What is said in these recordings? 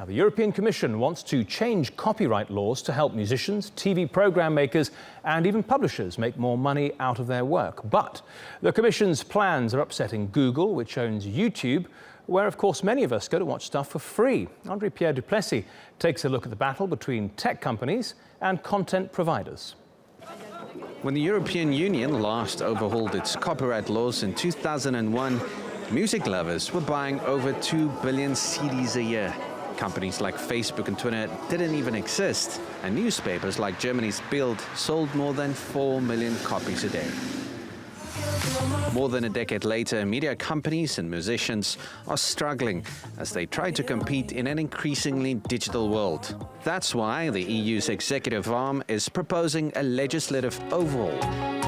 Now, the European Commission wants to change copyright laws to help musicians, TV program makers and even publishers make more money out of their work. But the Commission's plans are upsetting Google, which owns YouTube, where, of course, many of us go to watch stuff for free. André-Pierre Duplessis takes a look at the battle between tech companies and content providers. When the European Union last overhauled its copyright laws in 2001, music lovers were buying over 2 billion CDs a year. Companies like Facebook and Twitter didn't even exist, and newspapers like Germany's Bild sold more than 4 million copies a day. More than a decade later, media companies and musicians are struggling as they try to compete in an increasingly digital world. That's why the EU's executive arm is proposing a legislative overhaul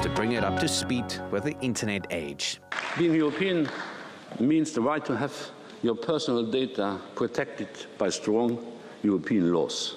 to bring it up to speed with the internet age. Being European means the right to have your personal data protected by strong European laws.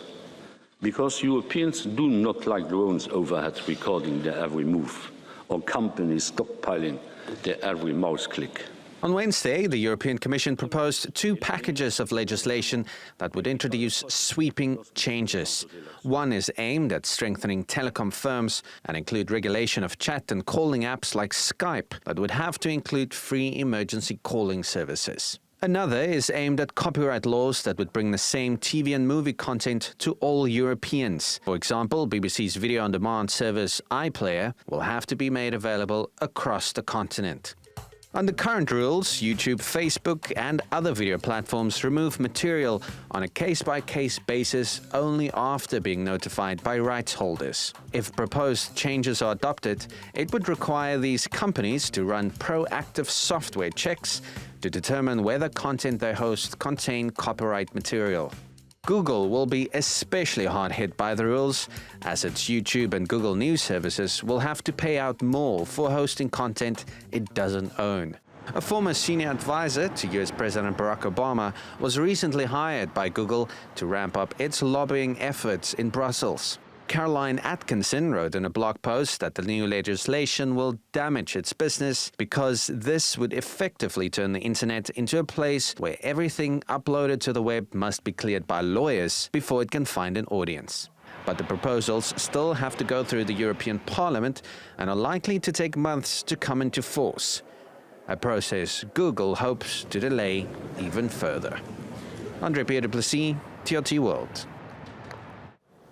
Because Europeans do not like drones overhead recording their every move, or companies stockpiling their every mouse click. On Wednesday, the European Commission proposed 2 packages of legislation that would introduce sweeping changes. One is aimed at strengthening telecom firms and include regulation of chat and calling apps like Skype that would have to include free emergency calling services. Another is aimed at copyright laws that would bring the same TV and movie content to all Europeans. For example, BBC's video-on-demand service iPlayer will have to be made available across the continent. Under current rules, YouTube, Facebook and other video platforms remove material on a case-by-case basis only after being notified by rights holders. If proposed changes are adopted, it would require these companies to run proactive software checks to determine whether content they host contain copyright material. Google will be especially hard hit by the rules, as its YouTube and Google News services will have to pay out more for hosting content it doesn't own. A former senior advisor to US President Barack Obama was recently hired by Google to ramp up its lobbying efforts in Brussels. Caroline Atkinson wrote in a blog post that the new legislation will damage its business because this would effectively turn the internet into a place where everything uploaded to the web must be cleared by lawyers before it can find an audience. But the proposals still have to go through the European Parliament and are likely to take months to come into force, a process Google hopes to delay even further. André-Pierre Duplessis, TRT World.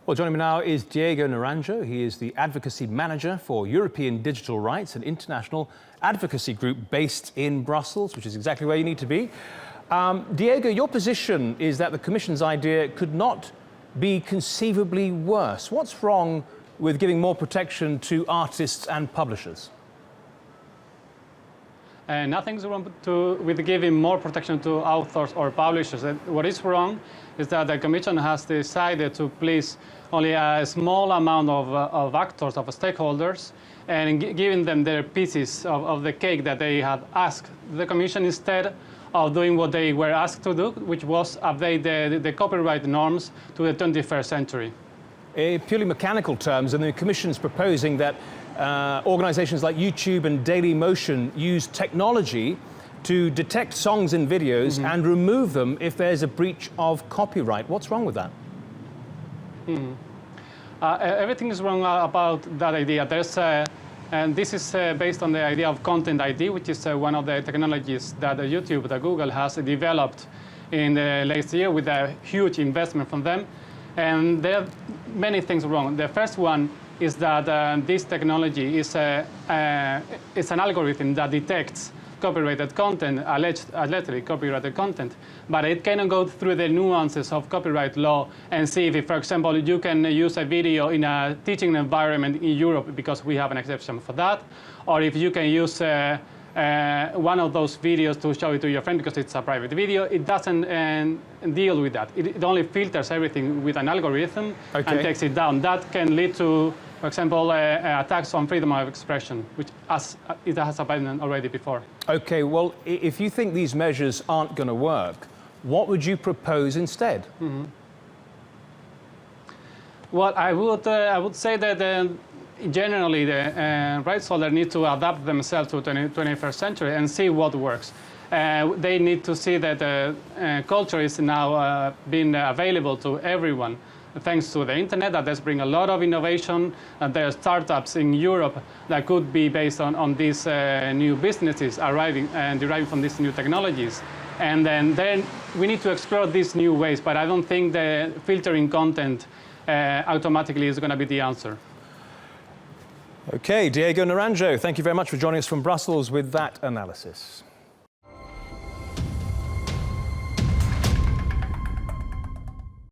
Well, joining me now is Diego Naranjo. He is the Advocacy Manager for European Digital Rights, an international advocacy group based in Brussels, which is exactly where you need to be. Diego, your position is that the Commission's idea could not be conceivably worse. What's wrong with giving more protection to artists and publishers? Nothing's wrong with giving more protection to authors or publishers. What is wrong is that the Commission has decided to please only a small amount of actors, of stakeholders, and giving them their pieces of the cake that they had asked the Commission instead of doing what they were asked to do, which was update the copyright norms to the 21st century. In purely mechanical terms, and the Commission's proposing that organizations like YouTube and Dailymotion use technology to detect songs and videos and remove them if there's a breach of copyright. What's wrong with that? Everything is wrong about that idea. And this is based on the idea of Content ID, which is one of the technologies that YouTube, that Google has developed in the last year with a huge investment from them. And there are many things wrong. The first one is that this technology is an algorithm that detects copyrighted content, allegedly copyrighted content, but it cannot go through the nuances of copyright law and see if, for example, you can use a video in a teaching environment in Europe because we have an exception for that, or if you can use one of those videos to show it to your friend because it's a private video. It doesn't deal with that. It only filters everything with an algorithm and takes it down. That can lead to, for example, attacks on freedom of expression, which it has happened already before. Okay, well, if you think these measures aren't going to work, what would you propose instead? Well, I would say that generally the rights holders need to adapt themselves to the 21st century and see what works. they need to see that culture is now being available to everyone. Thanks to the internet, that has bring a lot of innovation, and there are startups in Europe that could be based on these new businesses arriving and deriving from these new technologies. And then we need to explore these new ways, but I don't think the filtering content automatically is going to be the answer. Okay, Diego Naranjo, thank you very much for joining us from Brussels with that analysis.